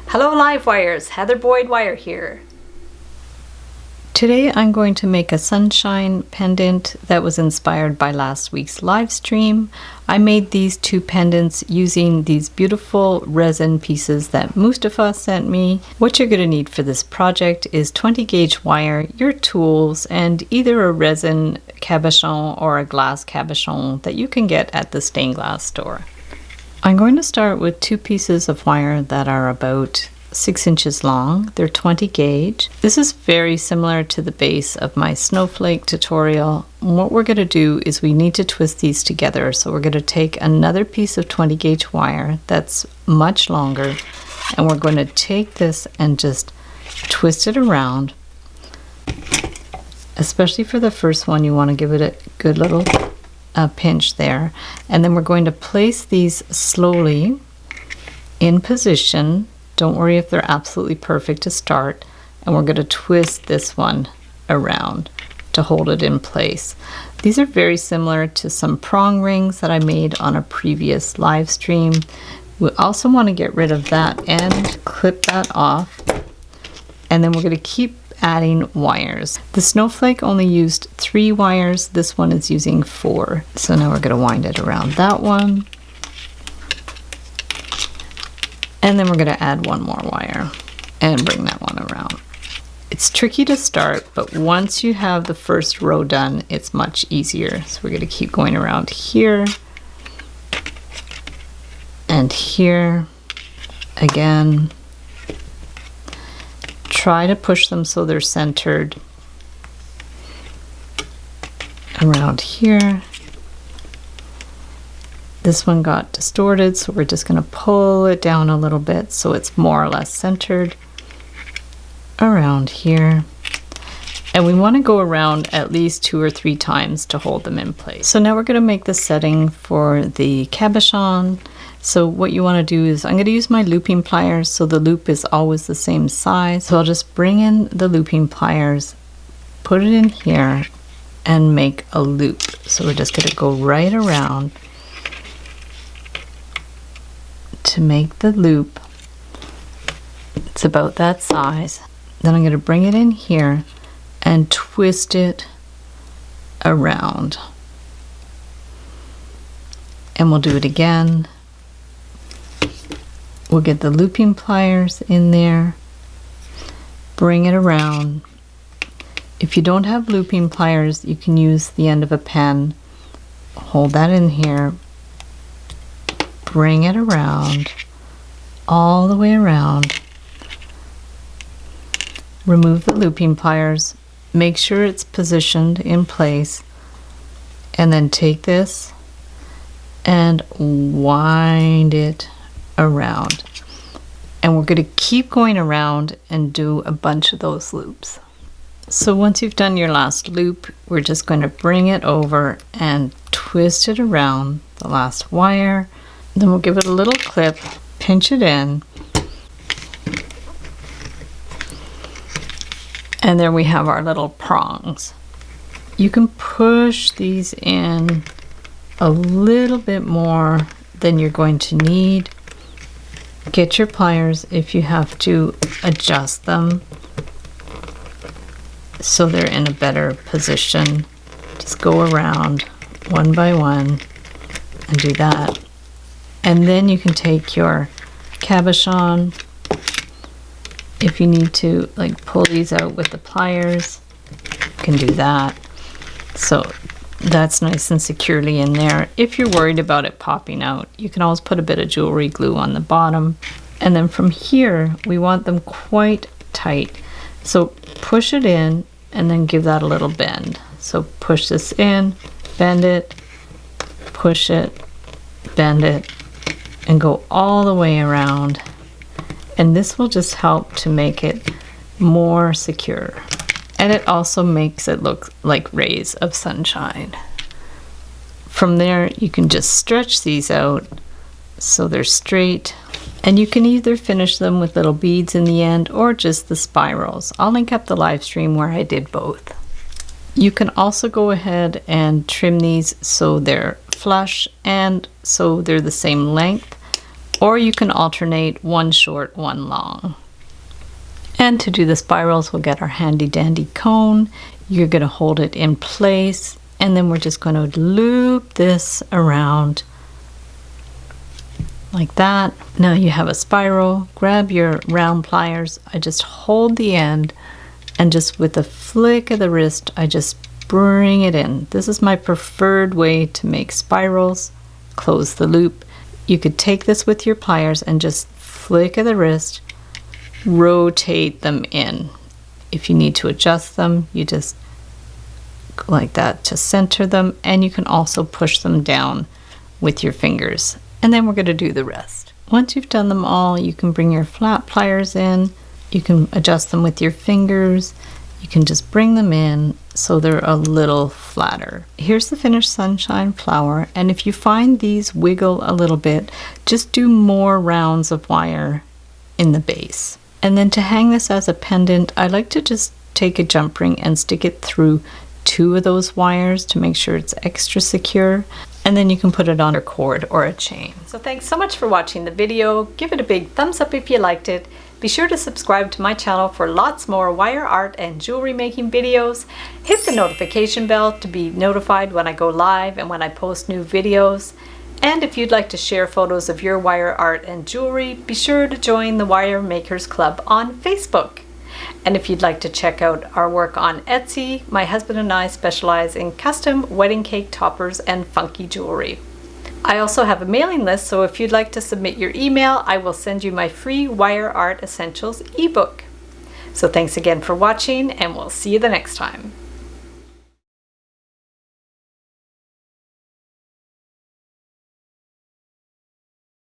Hello Live Wires, Heather Boyd Wire here. Today I'm going to make a sunshine pendant that was inspired by last week's live stream. I made these two pendants using these beautiful resin pieces that Mustafa sent me. What you're going to need for this project is 20 gauge wire, your tools, and either a resin cabochon or a glass cabochon that you can get at the stained glass store. I'm going to start with two pieces of wire that are about 6 inches long. They're 20 gauge. This is very similar to the base of my snowflake tutorial. What we're going to do is we need to twist these together. So we're going to take another piece of 20 gauge wire that's much longer, and we're going to take this and just twist it around. Especially for the first one, you want to give it a good little pinch there. And then we're going to place these slowly in position. Don't worry if they're absolutely perfect to start, and we're going to twist this one around to hold it in place. These are very similar to some prong rings that I made on a previous live stream. We also want to get rid of that end, clip that off, and then we're going to keep adding wires. The snowflake only used 3 wires, this one is using 4. So now we're going to wind it around that one. And then we're going to add one more wire and bring that one around. It's tricky to start, but once you have the first row done, it's much easier. So we're going to keep going around here and here again. Try to push them so they're centered around here. This one got distorted, so we're just going to pull it down a little bit so it's more or less centered around here. And we want to go around at least 2 or 3 times to hold them in place. So now we're going to make the setting for the cabochon. So what you want to do is I'm going to use my looping pliers so the loop is always the same size. So I'll just bring in the looping pliers, put it in here, and make a loop. So we're just going to go right around to make the loop. It's about that size. Then I'm going to bring it in here and twist it around. And we'll do it again. We'll get the looping pliers in there, bring it around. If you don't have looping pliers, you can use the end of a pen. Hold that in here, bring it around, all the way around. Remove the looping pliers, make sure it's positioned in place, and then take this and wind it around. And we're going to keep going around and do a bunch of those loops. So once you've done your last loop, we're just going to bring it over and twist it around the last wire. Then we'll give it a little clip, pinch it in, and there we have our little prongs. You can push these in a little bit more than you're going to need. Get your pliers if you have to adjust them so they're in a better position. Just go around one by one and do that. And then you can take your cabochon. If you need to like pull these out with the pliers, you can do that. So that's nice and securely in there. If you're worried about it popping out, you can always put a bit of jewelry glue on the bottom. And then from here, we want them quite tight. So push it in and then give that a little bend. So push this in, bend it, push it, bend it, and go all the way around. And this will just help to make it more secure. And it also makes it look like rays of sunshine. From there, you can just stretch these out so they're straight. And you can either finish them with little beads in the end or just the spirals. I'll link up the live stream where I did both. You can also go ahead and trim these so they're flush and so they're the same length. or you can alternate one short, one long. And to do the spirals, we'll get our handy dandy cone. You're going to hold it in place, and then we're just going to loop this around like that. Now you have a spiral. Grab your round pliers. I just hold the end, and just with a flick of the wrist, I just bring it in. This is my preferred way to make spirals. Close the loop. You could take this with your pliers and just flick of the wrist, rotate them in. If you need to adjust them, you just go like that to center them, and you can also push them down with your fingers. And then we're going to do the rest. Once you've done them all, you can bring your flat pliers in. You can adjust them with your fingers. You can just bring them in so they're a little flatter. Here's the finished sunshine flower, and if you find these wiggle a little bit, just do more rounds of wire in the base. And then to hang this as a pendant, I like to just take a jump ring and stick it through 2 of those wires to make sure it's extra secure. And then you can put it on a cord or a chain. So thanks so much for watching the video. Give it a big thumbs up if you liked it. Be sure to subscribe to my channel for lots more wire art and jewelry making videos. Hit the notification bell to be notified when I go live and when I post new videos. And if you'd like to share photos of your wire art and jewelry, be sure to join the Wire Makers Club on Facebook. And if you'd like to check out our work on Etsy, my husband and I specialize in custom wedding cake toppers and funky jewelry. I also have a mailing list, so if you'd like to submit your email, I will send you my free Wire Art Essentials ebook. So thanks again for watching, and we'll see you the next time.